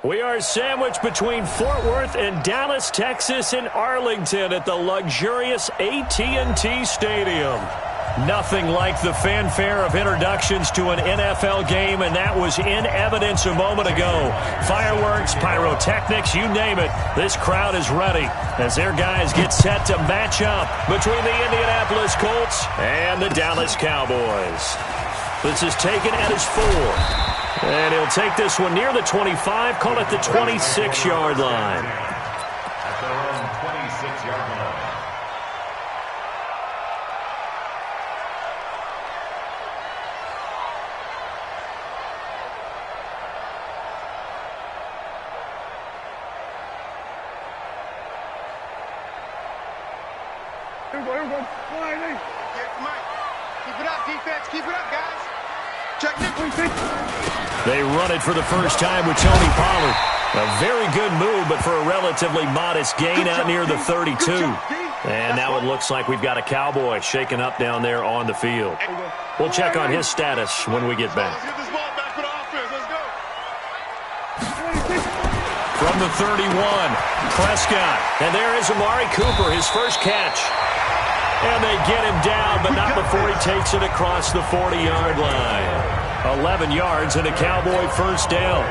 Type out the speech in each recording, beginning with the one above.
We are sandwiched between Fort Worth and Dallas, Texas in Arlington at the luxurious AT&T Stadium. Nothing like the fanfare of introductions to an NFL game, and that was in evidence a moment ago. Fireworks, pyrotechnics, you name it. This crowd is ready as their guys get set to match up between the Indianapolis Colts and the Dallas Cowboys. This is taken at his 4. And he'll take this one near the 25, call it the 26-yard line. At their own 26-yard line. Here we go. Keep it up, defense. Keep it up, guys. Check it. They run it for the first time with Tony Pollard. A very good move, but for a relatively modest gain out near the 32. And now it looks like we've got a Cowboy shaken up down there on the field. We'll check on his status when we get back. Let's get this ball back for the offense. Let's go. From the 31, Prescott. And there is Amari Cooper, his first catch. And they get him down, but not before he takes it across the 40-yard line. 11 yards and a Cowboy first down.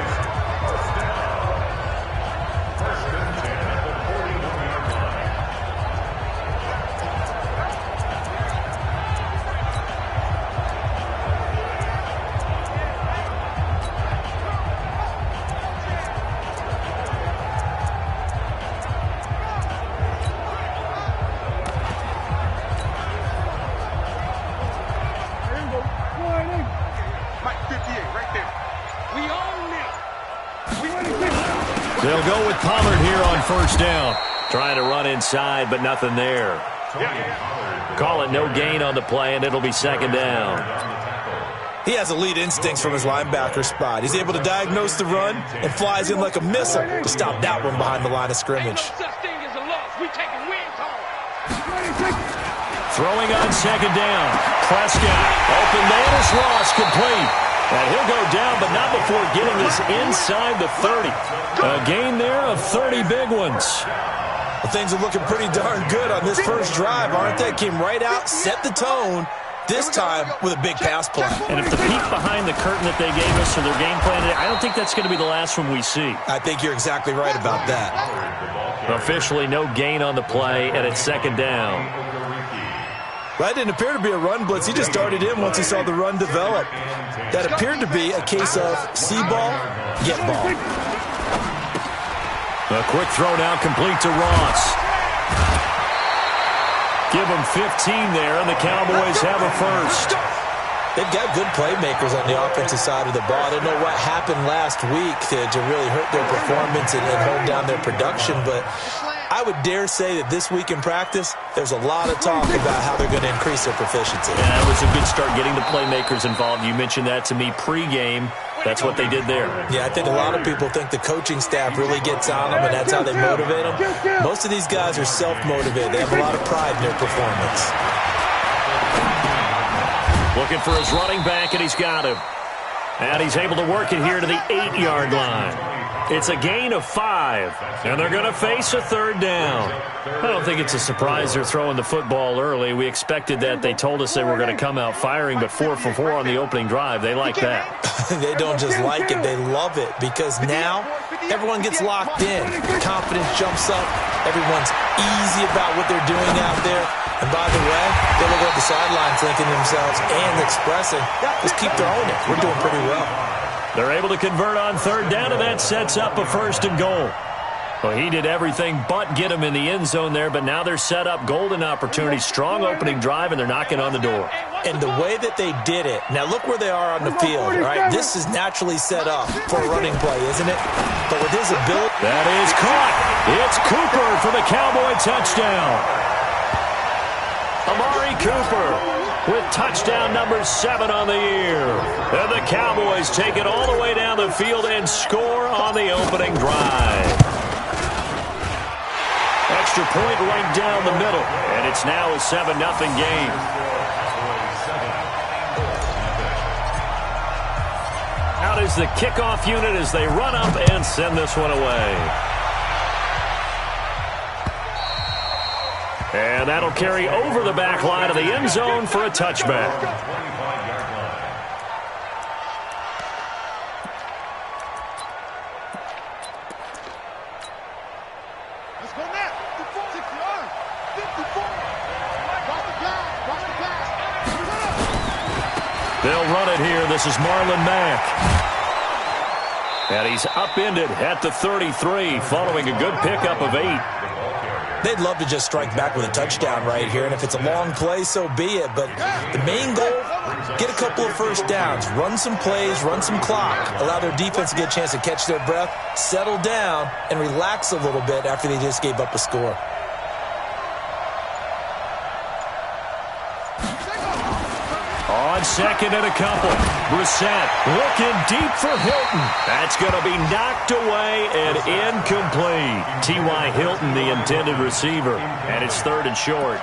They'll go with Pollard here on first down. Trying to run inside, but nothing there. Call it no gain on the play, and it'll be second down. He has elite instincts from his linebacker spot. He's able to diagnose the run and flies in like a missile to stop that one behind the line of scrimmage. Throwing on second down. Prescott. Open man is Ross, complete. And he'll go down, but not before getting this inside the 30. A gain there of 30 big ones. Well, things are looking pretty darn good on this first drive, aren't they? Came right out, set the tone, this time with a big pass play. And if the peek behind the curtain that they gave us or their game plan, I don't think that's going to be the last one we see. I think you're exactly right about that. Officially no gain on the play, and it's second down. That didn't appear to be a run blitz. He just darted in once he saw the run develop. That appeared to be a case of see ball, get ball. A quick throw now complete to Ross. Give him 15 there, and the Cowboys have a first. They've got good playmakers on the offensive side of the ball. I don't know what happened last week to really hurt their performance and hold down their production, but I would dare say that this week in practice, there's a lot of talk about how they're going to increase their proficiency. Yeah, it was a good start getting the playmakers involved. You mentioned that to me pregame. That's what they did there. Yeah, I think a lot of people think the coaching staff really gets on them, and that's how they motivate them. Most of these guys are self-motivated. They have a lot of pride in their performance. Looking for his running back, and he's got him. And he's able to work it here to the 8-yard line. It's a gain of 5, and they're going to face a third down. I don't think it's a surprise they're throwing the football early. We expected that. They told us they were going to come out firing, but 4 for 4 on the opening drive. They like that. They don't just like it, they love it, because now everyone gets locked in. Confidence jumps up. Everyone's easy about what they're doing out there. And by the way, they're looking at the sideline thinking to themselves and expressing, just keep throwing it. We're doing pretty well. They're able to convert on third down, and that sets up a first and goal. Well, he did everything but get him in the end zone there, but now they're set up golden opportunity. Strong opening drive, and they're knocking on the door. And the way that they did it, now look where they are on the field, right? This is naturally set up for a running play, isn't it? But with his ability... That is caught. It's Cooper for the Cowboy touchdown. Amari Cooper with touchdown number 7 on the year. And the Cowboys take it all the way down the field and score on the opening drive. Extra point right down the middle. And it's now a 7-0 game. Out is the kickoff unit as they run up and send this one away. And that'll carry over the back line of the end zone for a touchback. They'll run it here. This is Marlon Mack. And he's upended at the 33 following a good pickup of 8. They'd love to just strike back with a touchdown right here, and if it's a long play, so be it. But the main goal, get a couple of first downs, run some plays, run some clock, allow their defense to get a chance to catch their breath, settle down, and relax a little bit after they just gave up a score. On second and a couple, Brissett looking deep for Hilton. That's going to be knocked away and incomplete. T.Y. Hilton, the intended receiver, and it's 3rd and short.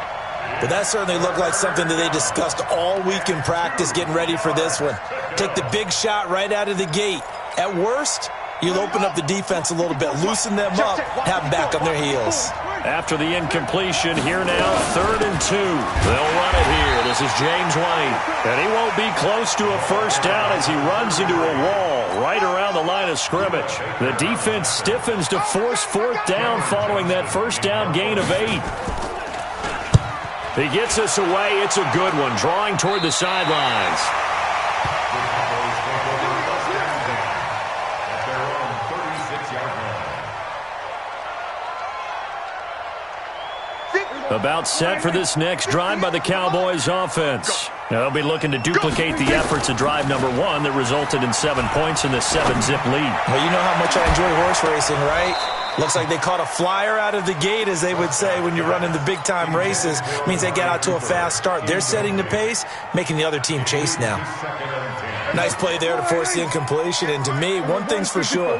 But that certainly looked like something that they discussed all week in practice getting ready for this one. Take the big shot right out of the gate. At worst, you'll open up the defense a little bit, loosen them up, have them back on their heels. After the incompletion, here now, 3rd and 2. They'll run it here. This is James White. And he won't be close to a first down as he runs into a wall right around the line of scrimmage. The defense stiffens to force 4th down following that first down gain of 8. He gets us away. It's a good one, drawing toward the sidelines. About set for this next drive by the Cowboys offense. They'll be looking to duplicate the efforts of drive number 1 that resulted in 7 points in the 7-zip lead. Well, you know how much I enjoy horse racing, right? Looks like they caught a flyer out of the gate, as they would say when you're running the big-time races. Means they get out to a fast start. They're setting the pace, making the other team chase now. Nice play there to force the incompletion. And to me, one thing's for sure.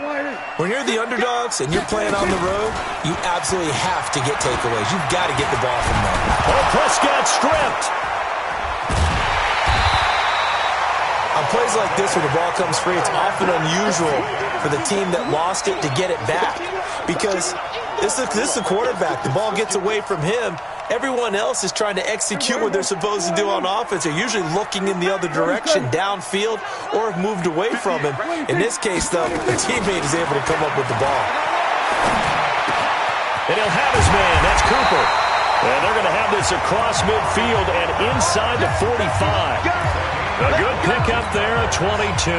When you're the underdogs and you're playing on the road, you absolutely have to get takeaways. You've got to get the ball from them. Oh, Prescott stripped. On plays like this where the ball comes free, it's often unusual for the team that lost it to get it back. Because this is the quarterback. The ball gets away from him. Everyone else is trying to execute what they're supposed to do on offense. They're usually looking in the other direction, downfield, or have moved away from him. In this case, though, the teammate is able to come up with the ball. And he'll have his man. That's Cooper. And they're going to have this across midfield and inside the 45. A good pickup there at 22.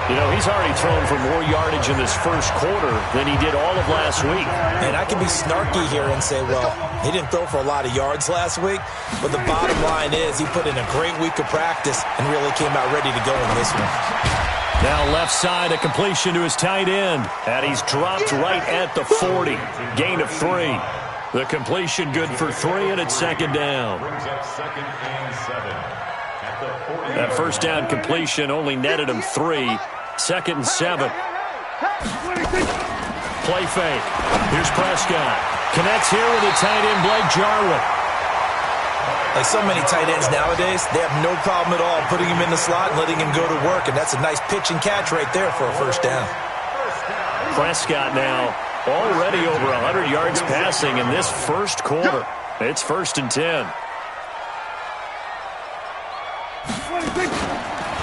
You know, he's already thrown for more yardage in this first quarter than he did all of last week. And I can be snarky here and say, well, he didn't throw for a lot of yards last week, but the bottom line is he put in a great week of practice and really came out ready to go in this one. Now left side, a completion to his tight end. And he's dropped right at the 40. Gain of 3. The completion good for 3, and it's 2nd down. Brings up 2nd and 7. At the 40. That first down completion only netted him 3. 2nd and 7. Play fake. Here's Prescott. Connects here with the tight end, Blake Jarwin. Like so many tight ends nowadays, they have no problem at all putting him in the slot and letting him go to work, and that's a nice pitch and catch right there for a first down. Prescott now already over 100 yards passing in this first quarter. It's 1st and 10.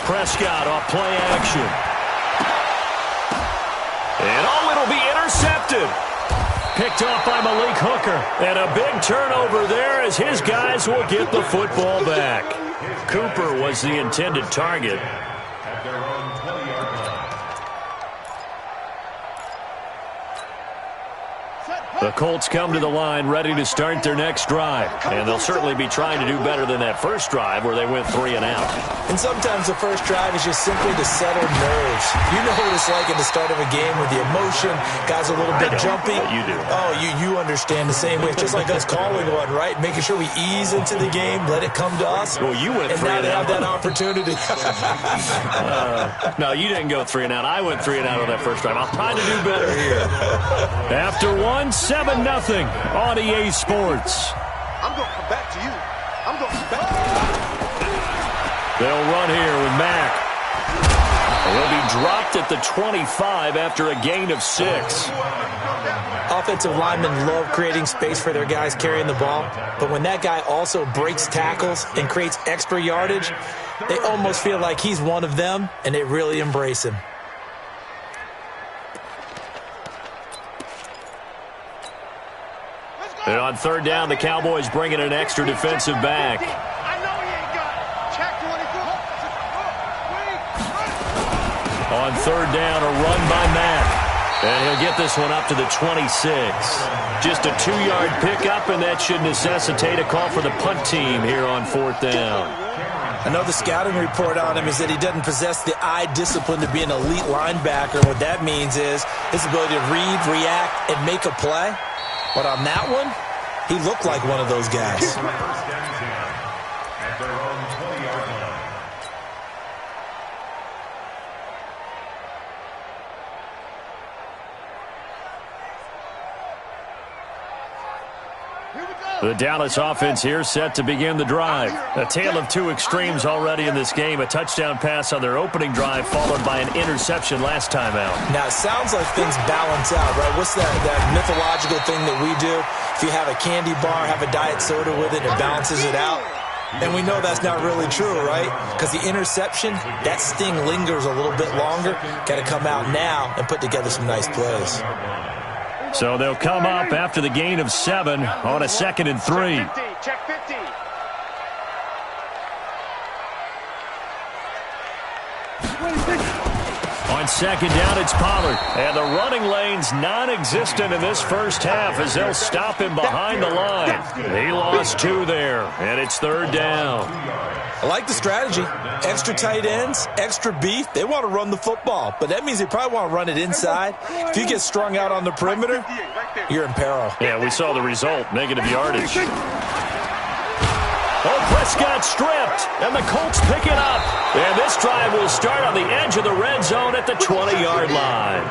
Prescott off play action. And it'll be intercepted. Picked off by Malik Hooker. And a big turnover there as his guys will get the football back. Cooper was the intended target. At their own 20-yard line. The Colts come to the line ready to start their next drive. And they'll certainly be trying to do better than that first drive where they went 3 and out. And sometimes the first drive is just simply to settle nerves. You know what it's like at the start of a game with the emotion, guys a little bit jumpy. You do. Oh, you understand the same way. It's just like us calling one, right? Making sure we ease into the game, let it come to us. Well, you went and 3 now and they out. have that opportunity. No, you didn't go 3 and out. I went 3 and out on that first drive. I'll try to do better here. After 1, 7-0 on EA Sports. I'm going to come back to you. I'm going to come back to you. They'll run here with Mack. A dropped at the 25 after a gain of 6. Offensive linemen love creating space for their guys carrying the ball, but when that guy also breaks tackles and creates extra yardage, they almost feel like he's one of them, and they really embrace him. And on third down, the Cowboys bring in an extra defensive back. On third down, a run by Mack. And he'll get this one up to the 26. Just a 2-yard pickup, and that should necessitate a call for the punt team here on fourth down. I know the scouting report on him is that he doesn't possess the eye discipline to be an elite linebacker. What that means is his ability to read, react, and make a play. But on that one, he looked like one of those guys. First down, 10 at their own 20-yard line. The Dallas offense here set to begin the drive. A tale of two extremes already in this game. A touchdown pass on their opening drive followed by an interception last time out. Now, it sounds like things balance out, right? What's that mythological thing that we do? If you have a candy bar, have a diet soda with it, it balances it out. And we know that's not really true, right? Because the interception, that sting lingers a little bit longer. Got to come out now and put together some nice plays. So they'll come up after the gain of 7 on a 2nd and 3. Check 50. On second down, it's Pollard. And the running lane's non-existent in this first half as they'll stop him behind the line. He lost 2 there, and it's third down. I like the strategy. Extra tight ends, extra beef. They want to run the football, but that means they probably want to run it inside. If you get strung out on the perimeter, you're in peril. Yeah, we saw the result, negative yardage. Oh, Prescott stripped, and the Colts pick it up. And this drive will start on the edge of the red zone at the 20-yard line.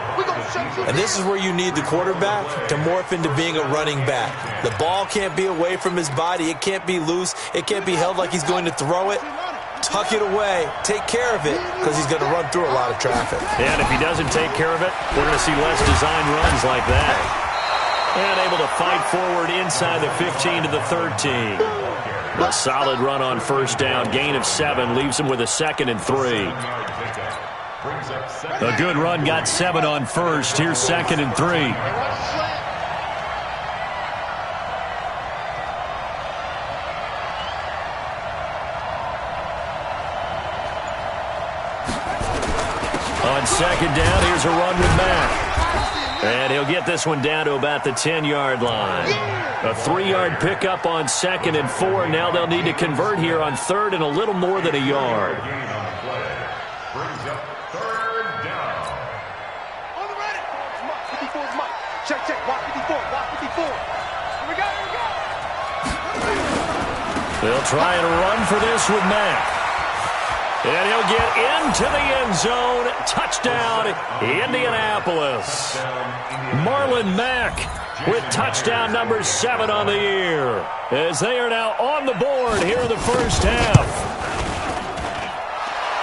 And this is where you need the quarterback to morph into being a running back. The ball can't be away from his body. It can't be loose. It can't be held like he's going to throw it. Tuck it away. Take care of it because he's going to run through a lot of traffic. And if he doesn't take care of it, we're going to see less design runs like that. And able to fight forward inside the 15 to the 13. A solid run on first down. Gain of 7 leaves him with a 2nd and 3. A good run got 7 on first. Here's 2nd and 3. On second down, here's a run with Mack. And he'll get this one down to about the 10-yard line. A 3-yard pickup on 2nd and 4. Now they'll need to convert here on 3rd and a little more than a yard. Brings up third down. On the ready. 54's Mike. Check, walk 54, walk 54. Here we go. They'll try and run for this with Mack. And he'll get into the end zone. Touchdown, Indianapolis. Marlon Mack with touchdown number 7 on the year, as they are now on the board here in the first half.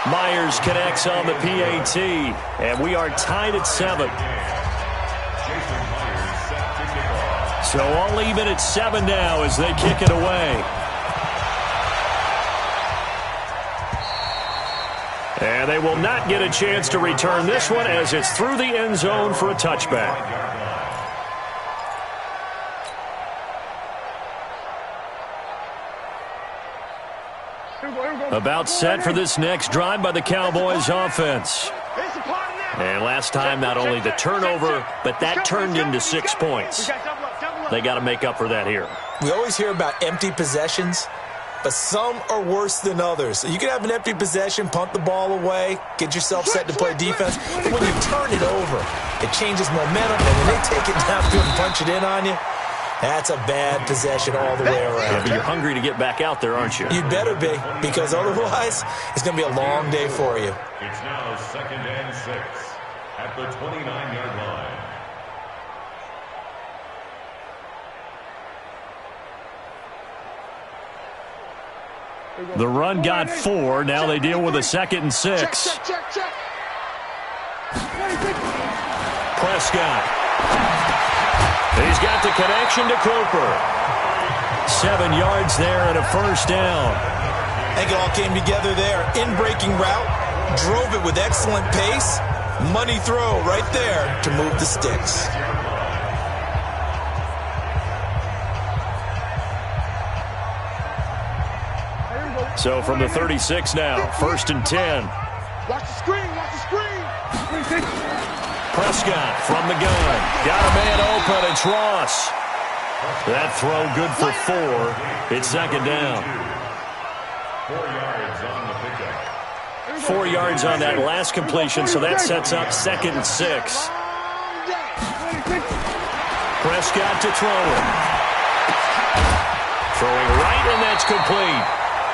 Myers connects on the PAT, and we are tied at 7. So all even at 7 now as they kick it away. And they will not get a chance to return this one as it's through the end zone for a touchback. About set for this next drive by the Cowboys offense. And last time, not only the turnover, but that turned into 6 points. They got to make up for that here. We always hear about empty possessions, but some are worse than others. You can have an empty possession, punt the ball away, get yourself set to play defense. But when you turn it over, it changes momentum, and when they take it downfield and punch it in on you, that's a bad possession all the way around. Yeah, but you're hungry to get back out there, aren't you? You better be, because otherwise, it's going to be a long day for you. It's now 2nd and 6 at the 29-yard line. The run got 4. Now they deal with a 2nd and 6. Check. Prescott. He's got the connection to Cooper. 7 yards there and a first down. I think it all came together there. In-breaking route, drove it with excellent pace. Money throw right there to move the sticks. So from the 36 now, 1st and 10. Watch the screen, watch the screen. Prescott from the gun. Got a man open. It's Ross. That throw good for 4. It's 2nd down. 4 yards on the pickup. 4 yards on that last completion, so that sets up 2nd and 6. Prescott to throw it. Throwing right, and that's complete.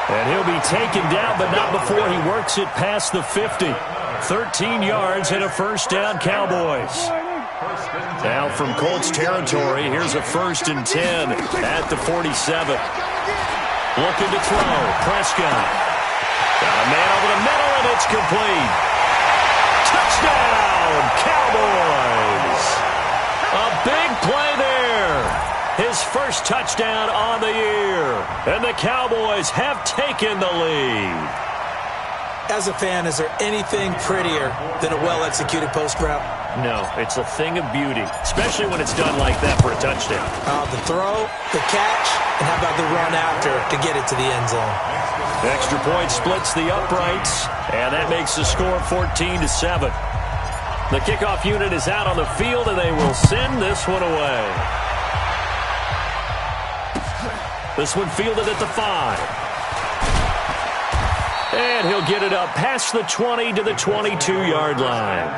And he'll be taken down, but not before he works it past the 50. 13 yards and a first down, Cowboys. Now from Colts territory, here's a 1st and 10 at the 47. Looking to throw. Prescott. Got a man over the middle, and it's complete. Touchdown, Cowboys. A big play there. His first touchdown on the year. And the Cowboys have taken the lead. As a fan, is there anything prettier than a well-executed post route? No, it's a thing of beauty, especially when it's done like that for a touchdown. The throw, the catch, and how about the run after to get it to the end zone? Extra point splits the uprights, and that makes the score 14-7. The kickoff unit is out on the field, and they will send this one away. This one fielded at the 5. And he'll get it up past the 20 to the 22-yard line.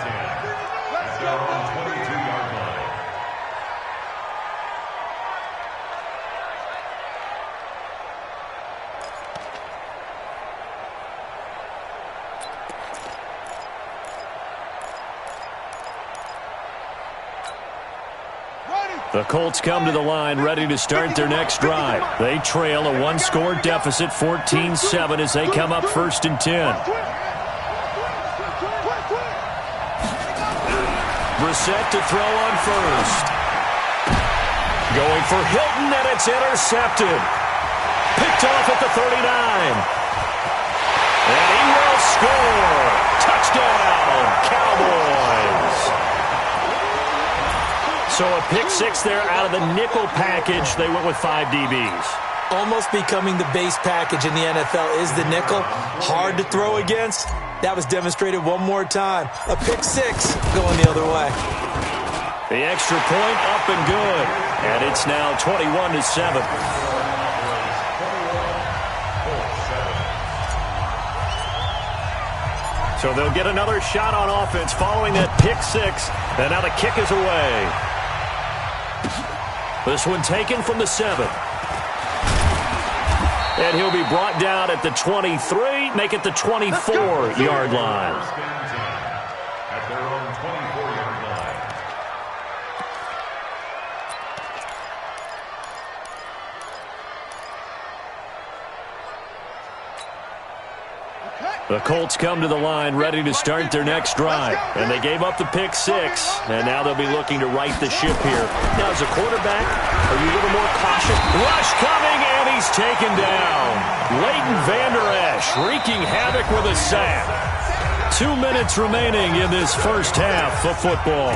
The Colts come to the line ready to start their next drive. They trail a 1-score deficit, 14-7, as they come up 1st and 10. Brissett to throw on first. Going for Hilton, and it's intercepted. Picked off at the 39. And he will score. Touchdown, Cowboys. So a pick 6 there out of the nickel package. They went with 5 DBs. Almost becoming the base package in the NFL is the nickel. Hard to throw against. That was demonstrated one more time. A pick 6 going the other way. The extra point up and good. And it's now 21-7. So they'll get another shot on offense following that pick 6. And now the kick is away. This one taken from the 7. And he'll be brought down at the 23, make it the 24-yard line. At their own 24-yard line. The Colts come to the line ready to start their next drive. And they gave up the pick 6, and now they'll be looking to right the ship here. Now, as a quarterback, are you a little more cautious? Rush coming, and he's taken down. Leighton Vander Esch wreaking havoc with a sack. 2 minutes remaining in this first half of football.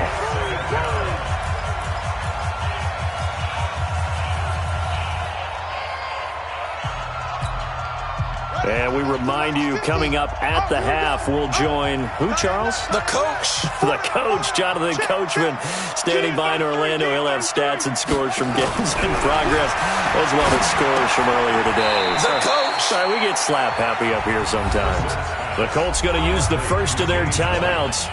And we remind you, coming up at the half, we'll join who, Charles? The coach. The coach, Jonathan Coachman, standing by in Orlando. He'll have stats and scores from games in progress, as well as scores from earlier today. The coach. Sorry, we get slap happy up here sometimes. The Colts going to use the first of their timeouts.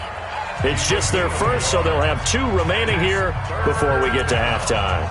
It's just their first, so they'll have 2 remaining here before we get to halftime.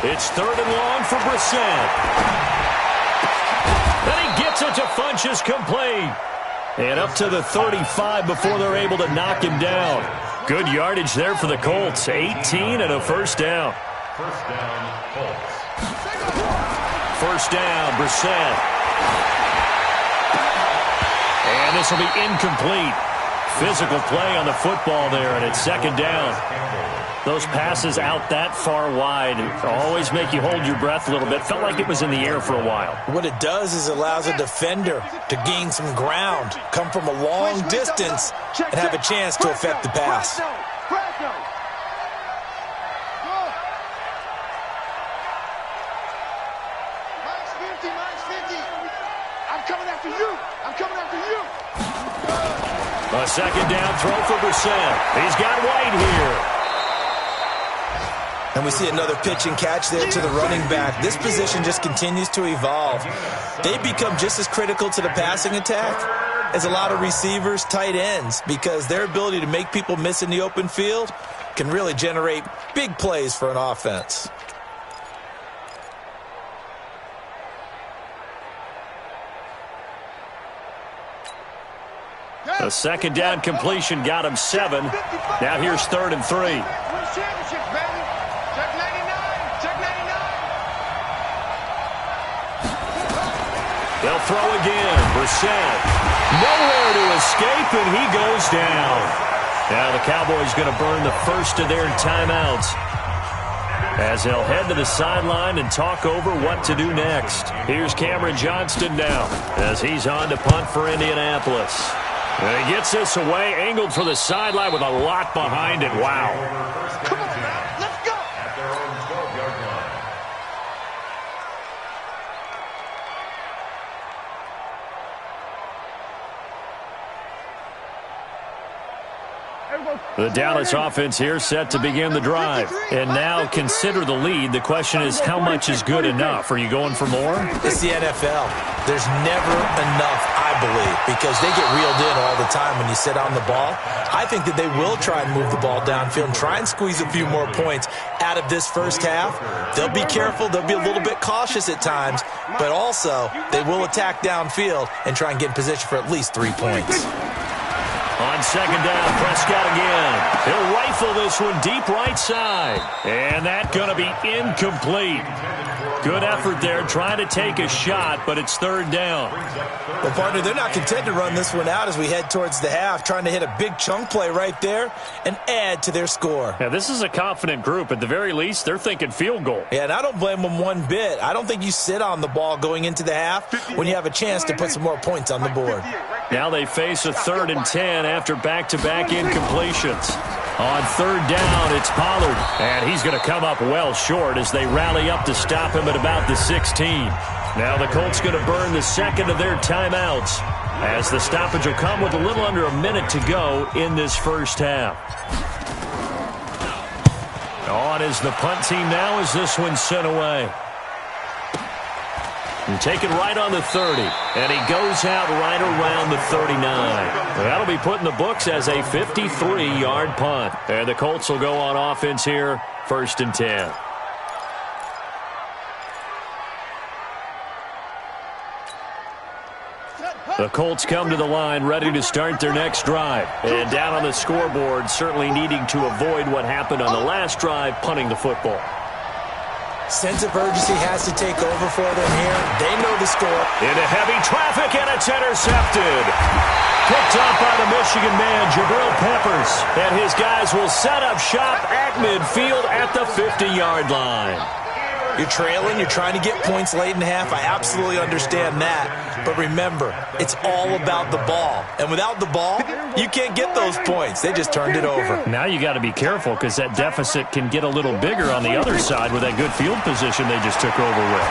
It's 3rd and long for Brissett. And he gets it to Funchess complete. And up to the 35 before they're able to knock him down. Good yardage there for the Colts. 18 and a first down. First down, Colts. First down, Brissett. And this will be incomplete. Physical play on the football there, and it's 2nd down. Those passes out that far wide always make you hold your breath a little bit. Felt like it was in the air for a while. What it does is it allows a defender to gain some ground, come from a long distance, and have a chance to affect the pass. I'm coming after you. I'm coming after you. A 2nd down throw for Brissett. He's got White here. And we see another pitch and catch there to the running back. This position just continues to evolve. They become just as critical to the passing attack as a lot of receivers, tight ends, because their ability to make people miss in the open field can really generate big plays for an offense. A 2nd down completion got him 7. Now here's 3rd and 3. They'll throw again. Brissett. Nowhere to escape, and he goes down. Now the Cowboys going to burn the first of their timeouts as they'll head to the sideline and talk over what to do next. Here's Cameron Johnston now as he's on to punt for Indianapolis. And he gets this away, angled for the sideline with a lot behind it. Wow. Come on, man. Let's go. At their own 12-yard line. The Dallas offense here set to begin the drive. And now consider the lead. The question is, how much is good enough? Are you going for more? It's the NFL. There's never enough, I believe, because they get reeled in all the time when you sit on the ball. I think that they will try and move the ball downfield and try and squeeze a few more points out of this first half. They'll be careful. They'll be a little bit cautious at times, but also they will attack downfield and try and get in position for at least 3 points. On 2nd down, Prescott again. He'll rifle this one deep right side. And that's going to be incomplete. Good effort there, trying to take a shot, but it's 3rd down. Well, partner, they're not content to run this one out as we head towards the half, trying to hit a big chunk play right there and add to their score. Yeah, this is a confident group. At the very least, they're thinking field goal. Yeah, and I don't blame them one bit. I don't think you sit on the ball going into the half when you have a chance to put some more points on the board. Now they face a 3rd and 10 after back-to-back incompletions. On 3rd down, it's Pollard, and he's going to come up well short as they rally up to stop him at about the 16. Now the Colts going to burn the 2nd of their timeouts as the stoppage will come with a little under a minute to go in this first half. On is the punt team now as this one's sent away. And taken right on the 30, and he goes out right around the 39. That'll be put in the books as a 53-yard punt. And the Colts will go on offense here, 1st and 10. The Colts come to the line ready to start their next drive. And down on the scoreboard, certainly needing to avoid what happened on the last drive, punting the football. Sense of urgency has to take over for them here. They know the score. Into heavy traffic, and it's intercepted. Picked up by the Michigan man, Jabril Peppers. And his guys will set up shop at midfield at the 50-yard line. You're trailing. You're trying to get points late in the half. I absolutely understand that. But remember, it's all about the ball. And without the ball, you can't get those points. They just turned it over. Now you got to be careful because that deficit can get a little bigger on the other side with that good field position they just took over with.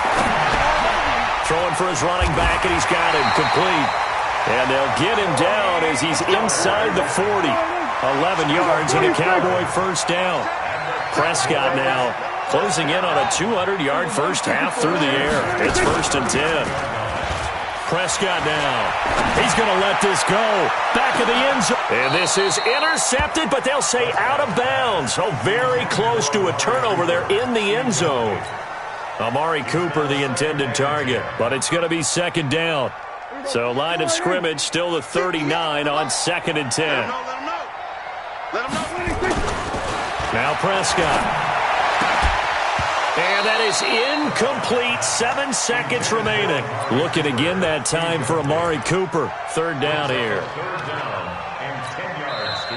Throwing for his running back, and he's got him complete. And they'll get him down as he's inside the 40. 11 yards and a Cowboy first down. Prescott now closing in on a 200-yard first half through the air. It's 1st and 10. Prescott now. He's going to let this go. Back of the end zone. And this is intercepted, but they'll say out of bounds. So very close to a turnover there in the end zone. Amari Cooper, the intended target, but it's going to be second down. So line of scrimmage still the 39 on 2nd and 10. Now Prescott. And that is incomplete. 7 seconds remaining. Looking again that time for Amari Cooper. Third down here.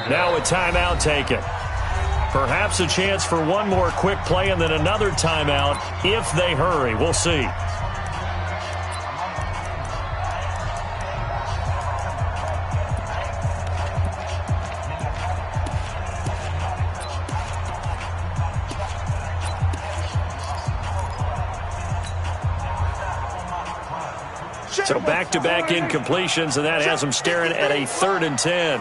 Now a timeout taken. Perhaps a chance for one more quick play and then another timeout if they hurry. We'll see. So back-to-back incompletions, and that has them staring at a 3rd and 10.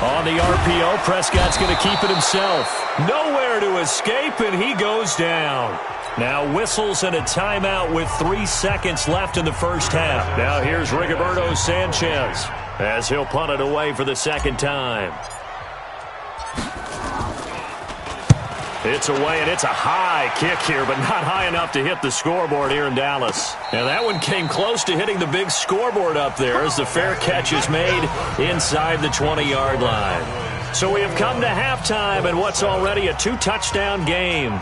On the RPO, Prescott's going to keep it himself. Nowhere to escape, and he goes down. Now whistles and a timeout with 3 seconds left in the first half. Now here's Rigoberto Sanchez as he'll punt it away for the second time. It's away, and it's a high kick here, but not high enough to hit the scoreboard here in Dallas. And that one came close to hitting the big scoreboard up there as the fair catch is made inside the 20-yard line. So we have come to halftime in what's already a 2-touchdown game.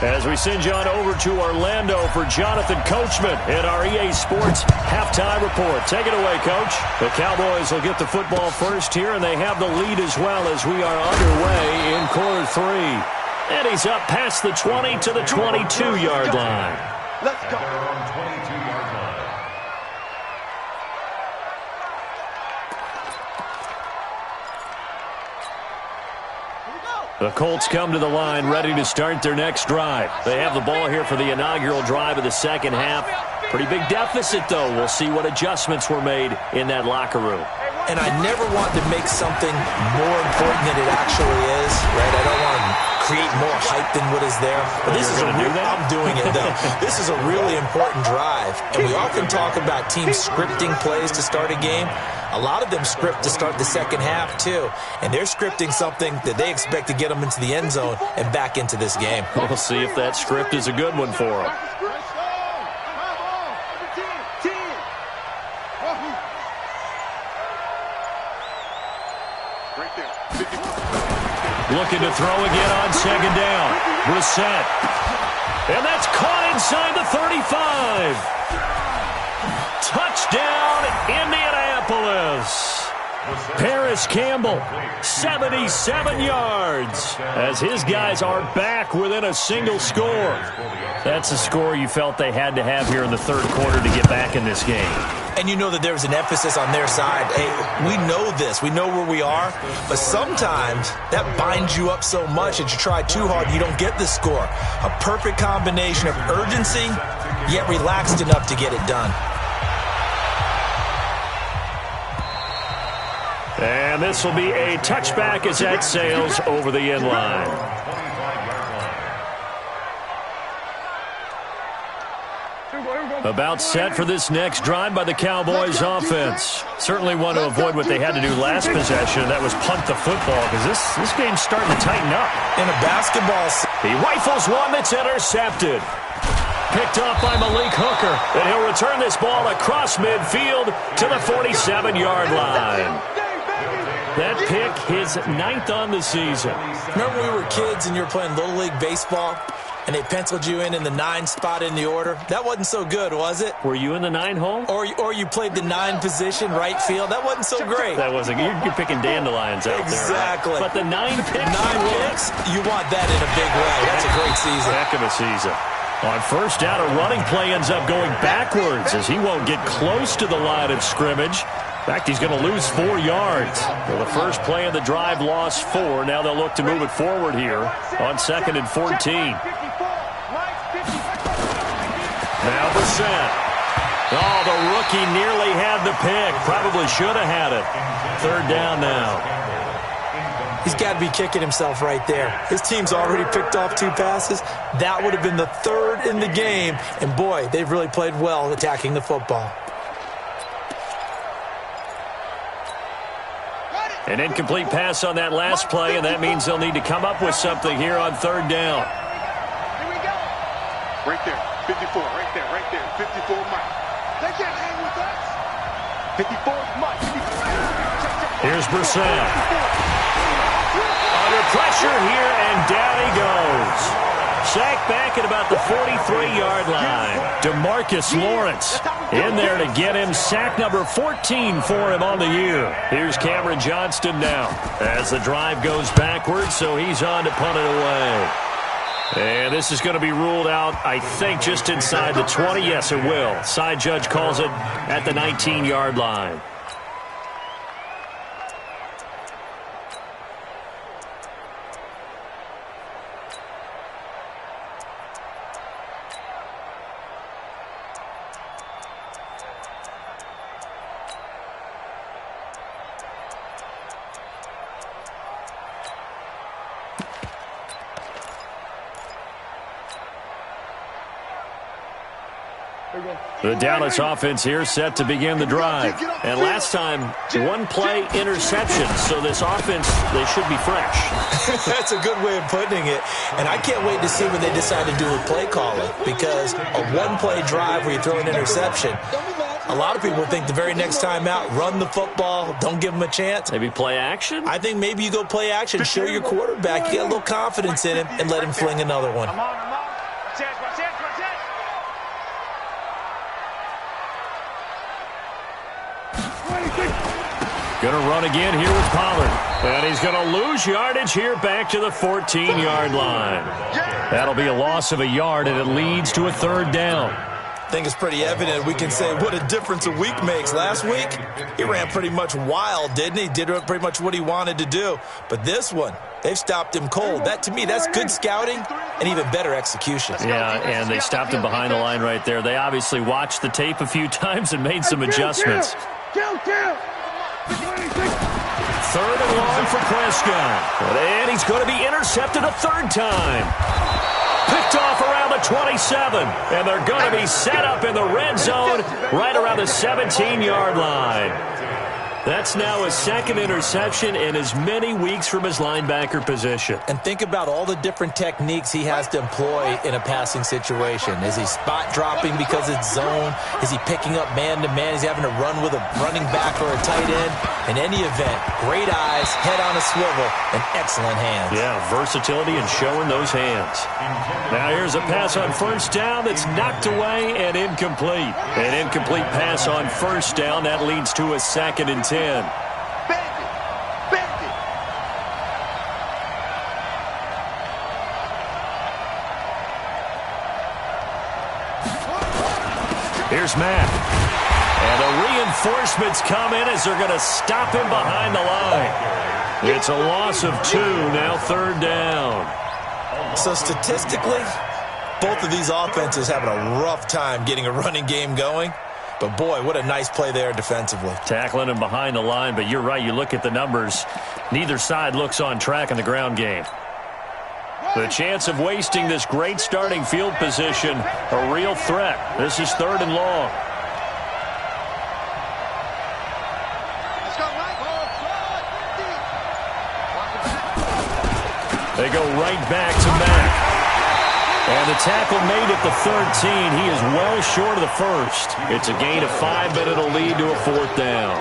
As we send you on over to Orlando for Jonathan Coachman in our EA Sports Halftime Report. Take it away, Coach. The Cowboys will get the football first here, and they have the lead as well as we are underway in quarter 3. And he's up past the 20 to the 22-yard line. Let's go. The Colts come to the line ready to start their next drive. They have the ball here for the inaugural drive of the second half. Pretty big deficit, though. We'll see what adjustments were made in that locker room. And I never want to make something more important than it actually is, right? I don't want to create more hype than what is there. But this is I'm doing it, though. This is a really important drive. And we often talk about teams scripting plays to start a game. A lot of them script to start the second half, too. And they're scripting something that they expect to get them into the end zone and back into this game. We'll see if that script is a good one for them. Looking to throw again on second down. Brissett. And that's caught inside the 35. Touchdown, Indianapolis. Paris Campbell, 77 yards, as his guys are back within a single score. That's a score you felt they had to have here in the third quarter to get back in this game. And you know that there was an emphasis on their side. Hey, we know this. We know where we are. But sometimes that binds you up so much that you try too hard and you don't get the score. A perfect combination of urgency, yet relaxed enough to get it done. And this will be a touchback as that sails over the end line. About set for this next drive by the Cowboys offense. Certainly want to avoid what they had to do last possession. That was punt the football, because this game's starting to tighten up. In a basketball, he rifles one that's intercepted. Picked off by Malik Hooker. And he'll return this ball across midfield to the 47-yard line. That pick, his 9th on the season. Remember when we were kids and you were playing Little League Baseball and they penciled you in the 9 spot in the order? That wasn't so good, was it? Were you in the 9 hole? Or you played the 9 position, right field? That wasn't so great. That wasn't. You're picking dandelions out exactly. there. Right? But the 9 picks. 9 picks, you want that in a big way. That's a great season. Heck of a season. On first down, a running play ends up going backwards as he won't get close to the line of scrimmage. In fact, he's going to lose 4 yards. Well, the first play of the drive lost 4. Now they'll look to move it forward here on 2nd and 14. Now Brissett. Oh, the rookie nearly had the pick. Probably should have had it. Third down now. He's got to be kicking himself right there. His team's already picked off 2 passes. That would have been the 3rd in the game. And, boy, they've really played well attacking the football. An incomplete pass on that last play, and that means they'll need to come up with something here on 3rd down. Here we go. Right there. 54. Right there. Right there. 54 Mike. They can't hang with us. 54 Mike. Here's Brissett. Under pressure here, and down he goes. Sacked back at about the 43-yard line. DeMarcus Lawrence in there to get him sack number 14 for him on the year. Here's Cameron Johnston now as the drive goes backwards, so he's on to punt it away. And this is going to be ruled out, I think, just inside the 20. Yes, it will. Side judge calls it at the 19-yard line. The Dallas offense here set to begin the drive. And last time, 1-play interception. So this offense, they should be fresh. That's a good way of putting it. And I can't wait to see what they decide to do with play calling. Because a 1-play drive where you throw an interception, a lot of people think the very next time out, run the football, don't give them a chance. Maybe play action? I think maybe you go play action, show your quarterback, you get a little confidence in him, and let him fling another one. Come on. Going to run again here with Pollard. And he's going to lose yardage here back to the 14-yard line. That'll be a loss of a yard, and it leads to a 3rd down. I think it's pretty evident. We can say what a difference a week makes. Last week, he ran pretty much wild, didn't he? Did pretty much what he wanted to do. But this one, they've stopped him cold. That, to me, that's good scouting and even better execution. Yeah, and they stopped him behind the line right there. They obviously watched the tape a few times and made some adjustments. 3rd and long for Prescott. And he's going to be intercepted a 3rd time. Picked off around the 27. And they're going to be set up in the red zone right around the 17-yard line. That's now his 2nd interception in as many weeks from his linebacker position. And think about all the different techniques he has to employ in a passing situation. Is he spot dropping because it's zone? Is he picking up man-to-man? Is he having to run with a running back or a tight end? In any event, great eyes, head on a swivel, and excellent hands. Yeah, versatility and showing those hands. Now here's a pass on 1st down that's knocked away and incomplete. An incomplete pass on 1st down. That leads to a 2nd and 10. Here's Matt. And the reinforcements come in as they're going to stop him behind the line. It's a loss of 2, now 3rd down. So statistically, both of these offenses having a rough time getting a running game going. But, boy, what a nice play there defensively. Tackling him behind the line, but you're right. You look at the numbers. Neither side looks on track in the ground game. The chance of wasting this great starting field position, a real threat. This is 3rd and long. They go right back to Mack. And the tackle made at the 13. He is well short of the 1st. It's a gain of 5, but it'll lead to a 4th down.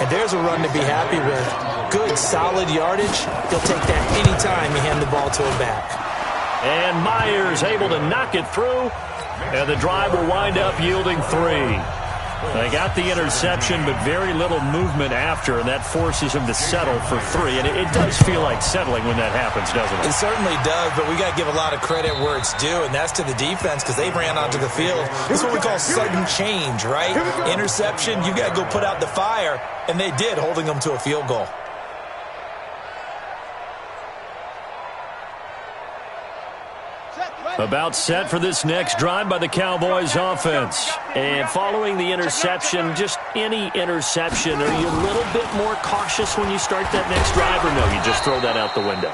And there's a run to be happy with. Good, solid yardage. He'll take that any time you hand the ball to him back. And Myers able to knock it through. And the drive will wind up yielding 3. They got the interception, but very little movement after, and that forces him to settle for 3. And it does feel like settling when that happens, doesn't it? It certainly does, but we got to give a lot of credit where it's due, and that's to the defense because they ran onto the field. This is what we call sudden change, right? Interception, you got to go put out the fire, and they did, holding them to a field goal. About set for this next drive by the Cowboys offense. And following the interception, just any interception, are you a little bit more cautious when you start that next drive, or no, you just throw that out the window?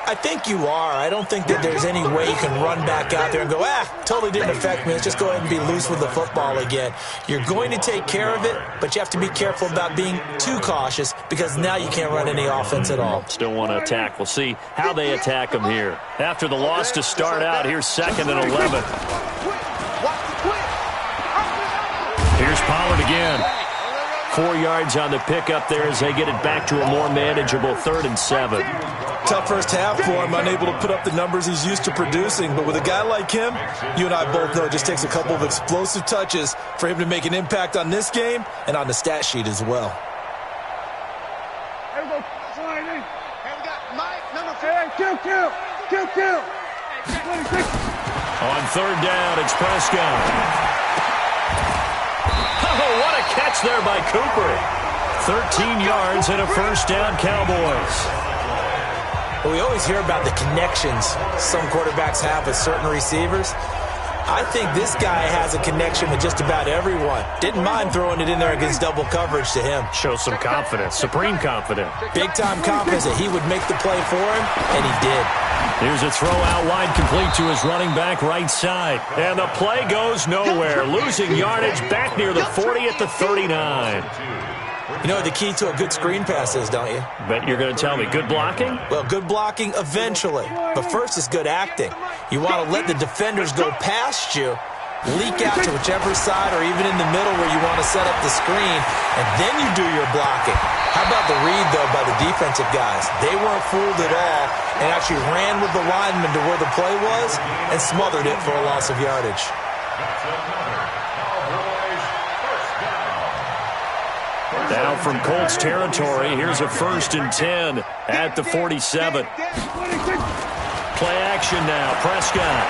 I think you are. I don't think that there's any way you can run back out there and go, totally didn't affect me. Let's just go ahead and be loose with the football again. You're going to take care of it, but you have to be careful about being too cautious because now you can't run any offense at all. Still want to attack. We'll see how they attack them here. After the loss to start out, here's 2nd and 11. Here's Pollard again. 4 yards on the pickup there as they get it back to a more manageable 3rd and 7. Tough first half for him, unable to put up the numbers he's used to producing. But with a guy like him, you and I both know it just takes a couple of explosive touches for him to make an impact on this game and on the stat sheet as well. On 3rd down, it's Prescott. Oh, what a catch there by Cooper. 13 yards and a first down, Cowboys. We always hear about the connections some quarterbacks have with certain receivers. I think this guy has a connection with just about everyone. Didn't mind throwing it in there against double coverage to him. Shows some confidence, supreme confidence. Big-time confidence that he would make the play for him, and he did. Here's a throw out wide, complete to his running back right side. And the play goes nowhere. Losing yardage back near the 40 at the 39. You know what the key to a good screen pass is, don't you? Bet you're going to tell me. Good blocking? Well, good blocking eventually. But first is good acting. You want to let the defenders go past you, leak out to whichever side or even in the middle where you want to set up the screen, and then you do your blocking. How about the read, though, by the defensive guys? They weren't fooled at all and actually ran with the lineman to where the play was and smothered it for a loss of yardage. Now from Colts territory, here's a 1st and 10 at the 47. Play action now, Prescott.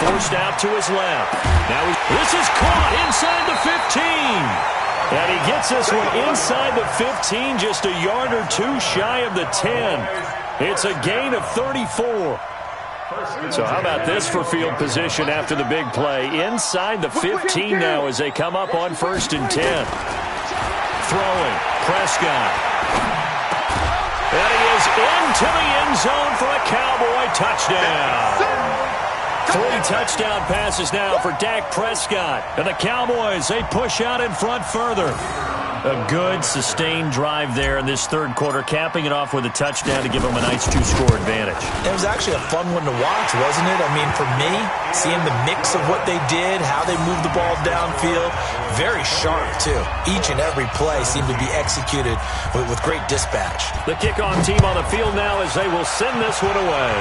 Forced out to his left. Now this is caught inside the 15. And he gets this one inside the 15, just a yard or two shy of the 10. It's a gain of 34. So how about this for field position after the big play? Inside the 15 now as they come up on 1st and 10. Throwing, Prescott. And he is into the end zone for a Cowboy touchdown. 3 touchdown passes now for Dak Prescott. And the Cowboys, they push out in front further. A good, sustained drive there in this 3rd quarter, capping it off with a touchdown to give them a nice 2-score advantage. It was actually a fun one to watch, wasn't it? I mean, for me, seeing the mix of what they did, how they moved the ball downfield, very sharp, too. Each and every play seemed to be executed with great dispatch. The kickoff team on the field now as they will send this one away.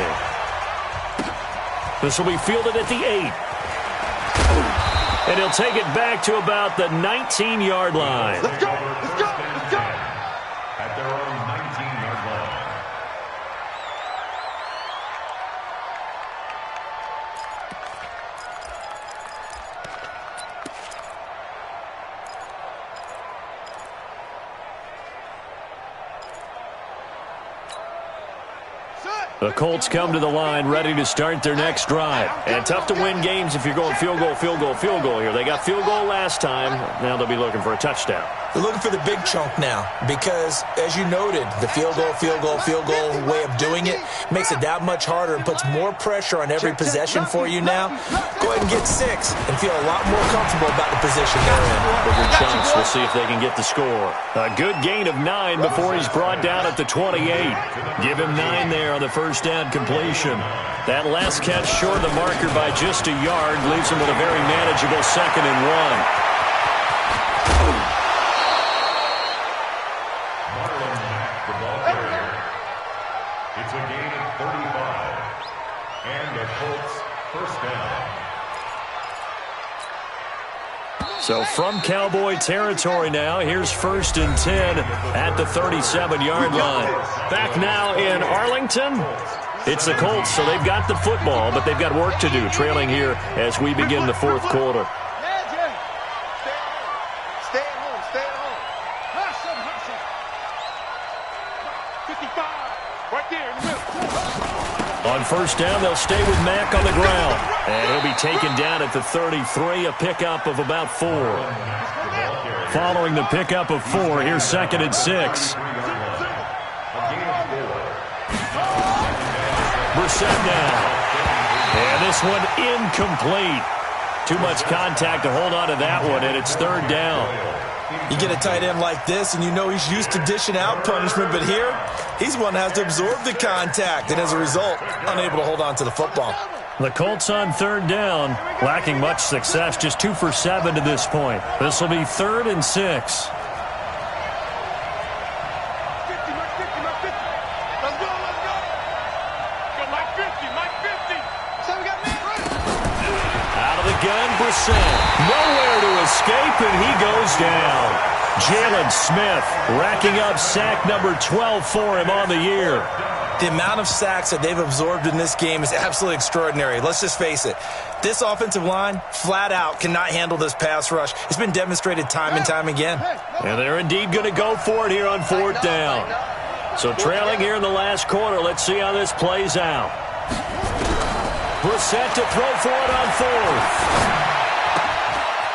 This will be fielded at the 8. And he'll take it back to about the 19-yard line. Let's go! Let's go! Let's go! At their own 19-yard line. The Colts come to the line ready to start their next drive. And tough to win games if you're going field goal, field goal, field goal here. They got field goal last time. Now they'll be looking for a touchdown. They're looking for the big chunk now because, as you noted, the field goal way of doing it makes it that much harder and puts more pressure on every possession for you now. Go ahead and get 6 and feel a lot more comfortable about the position they're in. Bigger chunks. We'll see if they can get the score. A good gain of 9 before he's brought down at the 28. Give him 9 there on the first down completion. That last catch short of the marker by just a yard leaves him with a very manageable 2nd and 1. It's a gain of 35. And the Colts first down. So from Cowboy territory now, here's 1st and 10 at the 37-yard line. Back now in Arlington, it's the Colts, so they've got the football, but they've got work to do, trailing here as we begin the 4th quarter. Stay at home. Stay at home. Hustle, hustle. 55. Right there in the middle. On first down, they'll stay with Mack on the ground. And he'll be taken down at the 33, a pickup of about 4. Following the pickup of 4, here's 2nd and 6. Brissett now. And this one incomplete. Too much contact to hold on to that one, and it's 3rd down. You get a tight end like this, and you know he's used to dishing out punishment, but here, he's one that has to absorb the contact, and as a result, unable to hold on to the football. The Colts on 3rd down, lacking much success, just 2 for 7 to this point. This will be 3rd and 6. Nowhere to escape, and he goes down. Jalen Smith racking up sack number 12 for him on the year. The amount of sacks that they've absorbed in this game is absolutely extraordinary. Let's just face it. This offensive line, flat out, cannot handle this pass rush. It's been demonstrated time and time again. And they're indeed going to go for it here on 4th down. So trailing here in the last quarter, let's see how this plays out. Brissett to throw for it on 4th.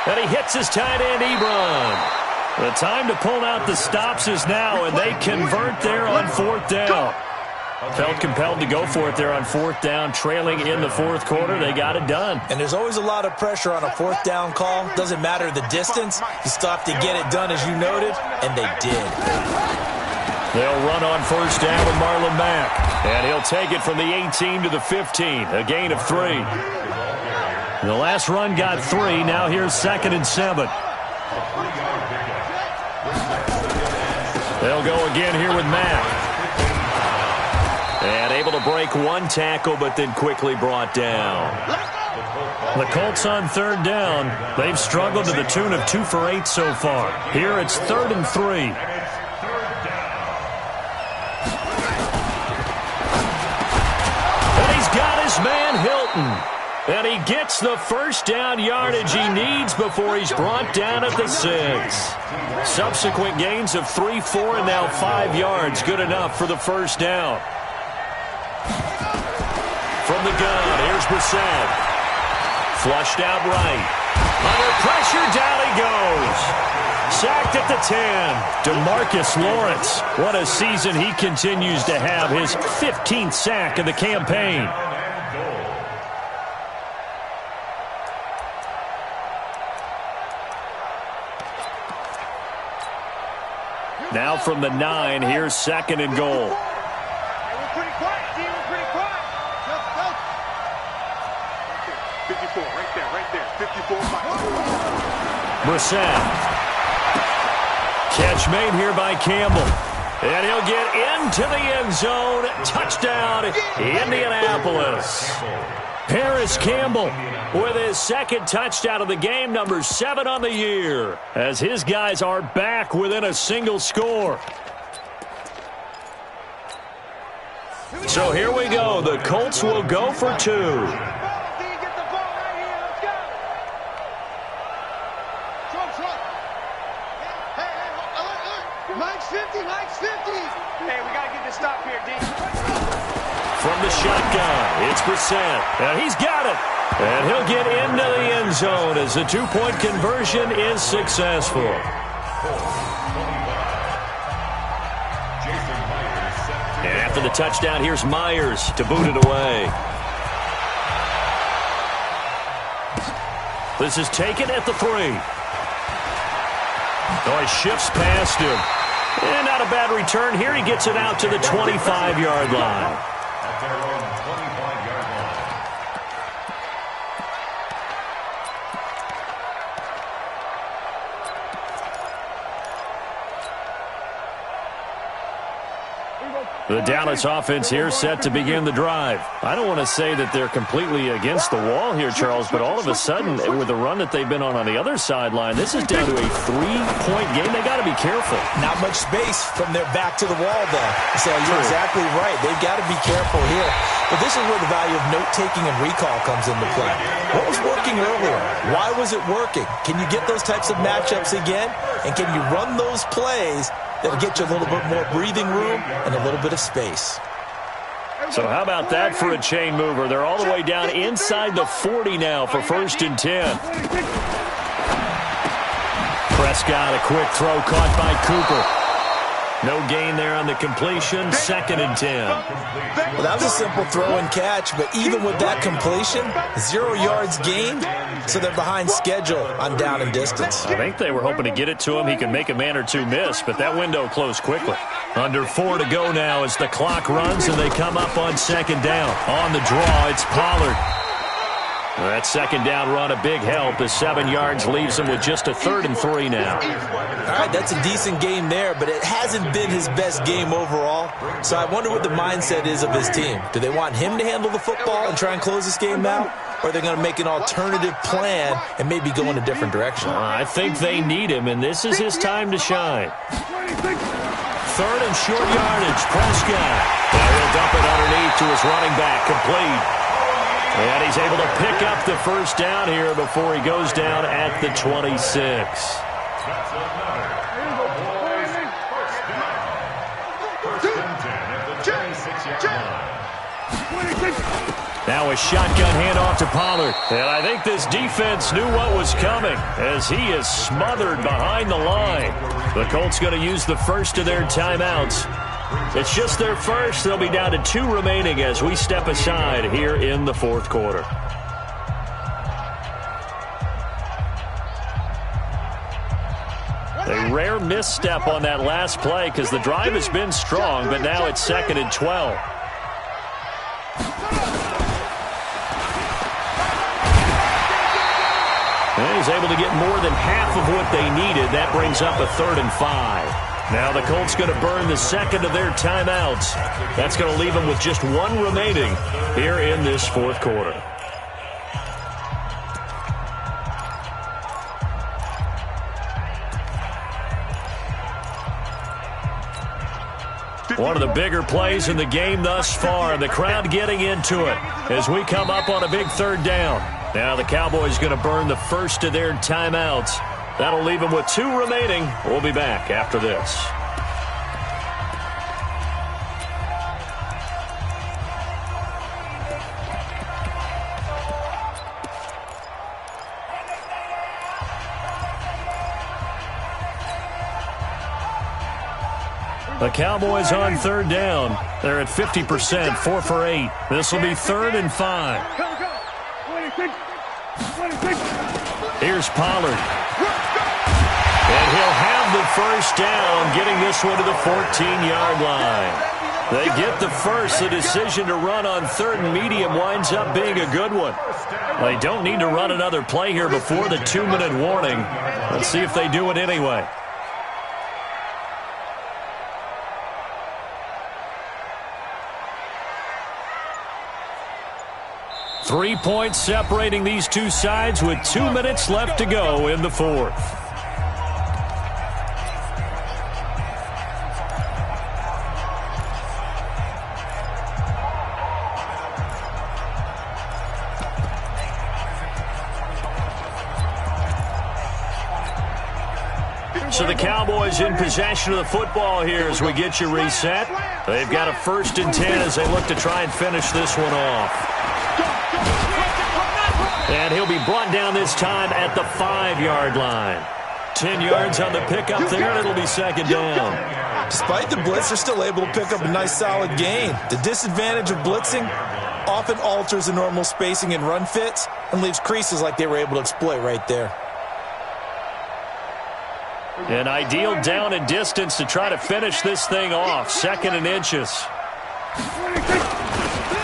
And he hits his tight end, Ebron. The time to pull out the stops is now, and they convert there on 4th down. Felt compelled to go for it there on 4th down, trailing in the 4th quarter. They got it done. And there's always a lot of pressure on a 4th down call. Doesn't matter the distance. You still have to get it done, as you noted, and they did. They'll run on 1st down with Marlon Mack. And he'll take it from the 18 to the 15, a gain of 3. The last run got 3. Now here's 2nd and 7. They'll go again here with Mack. And able to break 1 tackle, but then quickly brought down. The Colts on 3rd down. They've struggled to the tune of 2 for 8 so far. Here it's 3rd and 3. And he's got his man Hilton. And he gets the first down yardage he needs before he's brought down at the 6. Subsequent gains of 3, 4, and now 5 yards. Good enough for the first down. From the gun, here's Brissett. Flushed out right. Under pressure, down he goes. Sacked at the 10. DeMarcus Lawrence. What a season he continues to have. His 15th sack of the campaign. Now from the 9, here's 2nd and goal. We're pretty quiet, D. We're pretty quiet. Go. 54, right there. 54 miles. Brissett. Catch made here by Campbell. And he'll get into the end zone. Touchdown, Indianapolis. Paris Campbell with his 2nd touchdown of the game, number 7 on the year, as his guys are back within a single score. So here we go. The Colts will go for 2. Mike's 50. Hey, we got to get this stop here, D. From the shotgun, it's Brissett. And he's got it. And he'll get into the end zone as the 2-point conversion is successful. And after the touchdown, here's Myers to boot it away. This is taken at the 3. Oh, he shifts past him. And not a bad return here. He gets it out to the 25-yard line. At their own 25-yard line. The Dallas offense here set to begin the drive. I don't want to say that they're completely against the wall here, Charles, but all of a sudden, with the run that they've been on the other sideline, this is down to a 3-point game. They got to be careful. Not much space from their back to the wall, though. So you're exactly right. They've got to be careful here. But this is where the value of note-taking and recall comes into play. What was working earlier? Why was it working? Can you get those types of matchups again? And can you run those plays that'll get you a little bit more breathing room and a little bit of space? So how about that for a chain mover? They're all the way down inside the 40 now for 1st and 10. Prescott, a quick throw caught by Cooper. No gain there on the completion, 2nd and 10. Well, that was a simple throw and catch, but even with that completion, 0 yards gained, so they're behind schedule on down and distance. I think they were hoping to get it to him. He could make a man or two miss, but that window closed quickly. Under 4 to go now as the clock runs, and they come up on 2nd down. On the draw, it's Pollard. That 2nd down run, a big help as 7 yards leaves him with just a 3rd and 3 now. All right, that's a decent game there, but it hasn't been his best game overall. So I wonder what the mindset is of his team. Do they want him to handle the football and try and close this game out? Or are they going to make an alternative plan and maybe go in a different direction? I think they need him, and this is his time to shine. 3rd and short yardage, Prescott. He'll dump it underneath to his running back, complete. And he's able to pick up the 1st down here before he goes down at the 26. Now a shotgun handoff to Pollard. And I think this defense knew what was coming as he is smothered behind the line. The Colts going to use the first of their timeouts. It's just their first. They'll be down to 2 remaining as we step aside here in the 4th quarter. A rare misstep on that last play because the drive has been strong, but now it's 2nd and 12. And he's able to get more than half of what they needed. That brings up a 3rd and 5. Now the Colts going to burn the 2nd of their timeouts. That's going to leave them with just 1 remaining here in this 4th quarter. One of the bigger plays in the game thus far. The crowd getting into it as we come up on a big 3rd down. Now the Cowboys going to burn the first of their timeouts. That'll leave them with 2 remaining. We'll be back after this. The Cowboys on 3rd down. They're at 50%, 4 for 8. This will be 3rd and 5. Here's Pollard. And he'll have the 1st down, getting this one to the 14-yard line. They get the first. The decision to run on 3rd and medium winds up being a good one. They don't need to run another play here before the 2-minute warning. Let's see if they do it anyway. 3 points separating these two sides with 2 minutes left to go in the 4th. So the Cowboys in possession of the football here as we get you reset. They've got a 1st and 10 as they look to try and finish this one off. And he'll be brought down this time at the 5-yard line. 10 yards on the pickup there, and it'll be 2nd down. Despite the blitz, they're still able to pick up a nice solid gain. The disadvantage of blitzing often alters the normal spacing and run fits and leaves creases like they were able to exploit right there. An ideal down and distance to try to finish this thing off. 2nd and inches.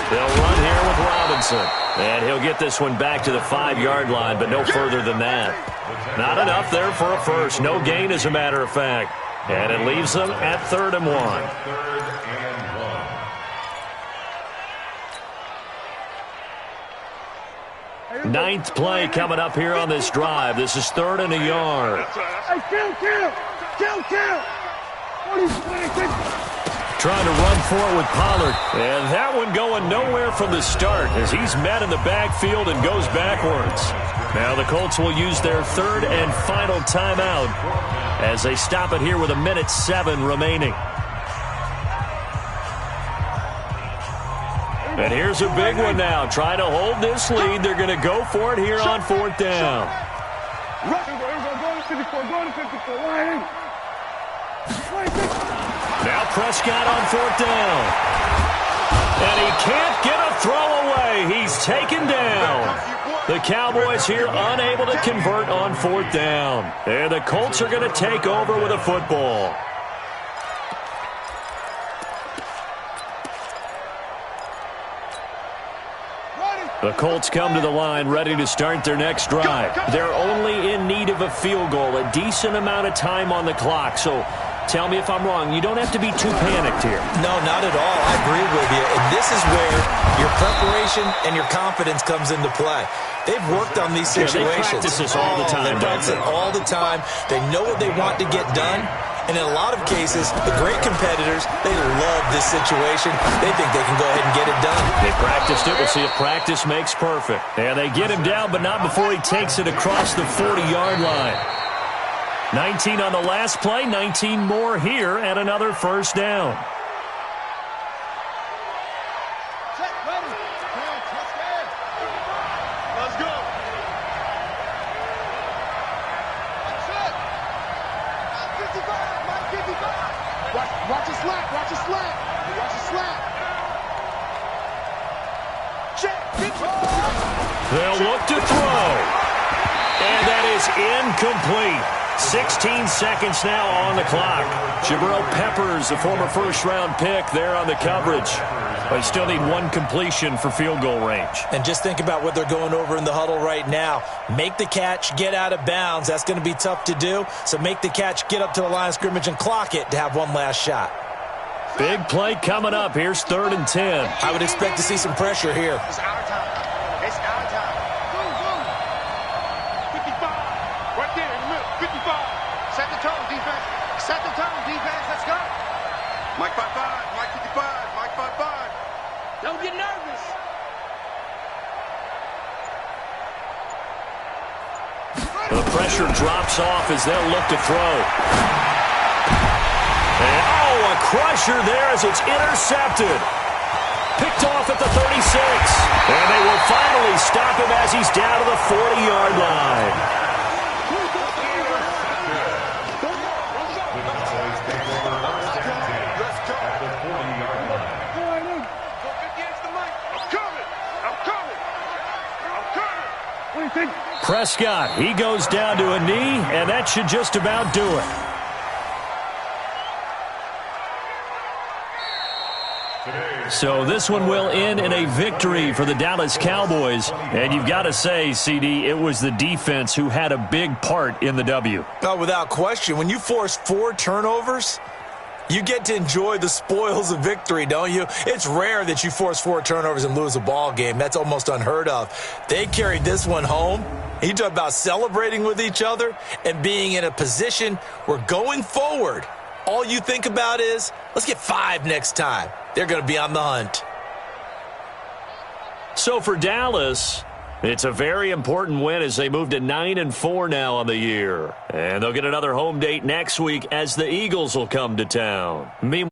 They'll run here with Robinson. And he'll get this one back to the 5-yard line, but no further than that. Not enough there for a first. No gain, as a matter of fact. And it leaves them at 3rd and 1. Ninth play coming up here on this drive. This is 3rd and a yard. Trying to run for it with Pollard. And that one going nowhere from the start as he's met in the backfield and goes backwards. Now the Colts will use their 3rd and final timeout as they stop it here with 1:07 remaining. And here's a big one now. Trying to hold this lead. They're going to go for it here on fourth down. Now Prescott on fourth down. And he can't get a throw away. He's taken down. The Cowboys here unable to convert on fourth down. And the Colts are going to take over with a football. The Colts come to the line ready to start their next drive. They're only in need of a field goal, a decent amount of time on the clock. So tell me if I'm wrong. You don't have to be too panicked here. No, not at all. I agree with you. And this is where your preparation and your confidence comes into play. They've worked on these situations. They practice this all the time. They practice it all the time. They know what they want to get done. And in a lot of cases, the great competitors, they love this situation. They think they can go ahead and get it done. They practiced it. We'll see if practice makes perfect. And they get him down, but not before he takes it across the 40-yard line. 19 on the last play, 19 more here, and another first down. Watch the slap. Watch the slap. Watch the slap. They'll look to throw. And that is incomplete. 16 seconds now on the clock. Jabril Peppers, a former first-round pick, there on the coverage. They still need one completion for field goal range. And just think about what they're going over in the huddle right now. Make the catch, get out of bounds. That's going to be tough to do. So make the catch, get up to the line of scrimmage, and clock it to have one last shot. Big play coming up. Here's 3rd and 10. I would expect to see some pressure here. It's our time. It's our time. Go. 55. Right there in the middle. 55. Set the tone, defense. Set the tone, defense. Let's go. Mike 55. Mike 55. Mike 55. Don't get nervous. The pressure drops off as they'll look to throw. And, a crusher there as it's intercepted. Picked off at the 36. And they will finally stop him as he's down to the 40-yard line. Prescott, he goes down to a knee, and that should just about do it. So this one will end in a victory for the Dallas Cowboys. And you've got to say, CD, it was the defense who had a big part in the W. Oh, without question. When you force 4 turnovers, you get to enjoy the spoils of victory, don't you? It's rare that you force 4 turnovers and lose a ball game. That's almost unheard of. They carried this one home. You talk about celebrating with each other and being in a position where going forward, all you think about is, let's get 5 next time. They're going to be on the hunt. So for Dallas, it's a very important win as they move to 9-4 now on the year. And they'll get another home date next week as the Eagles will come to town. Meanwhile,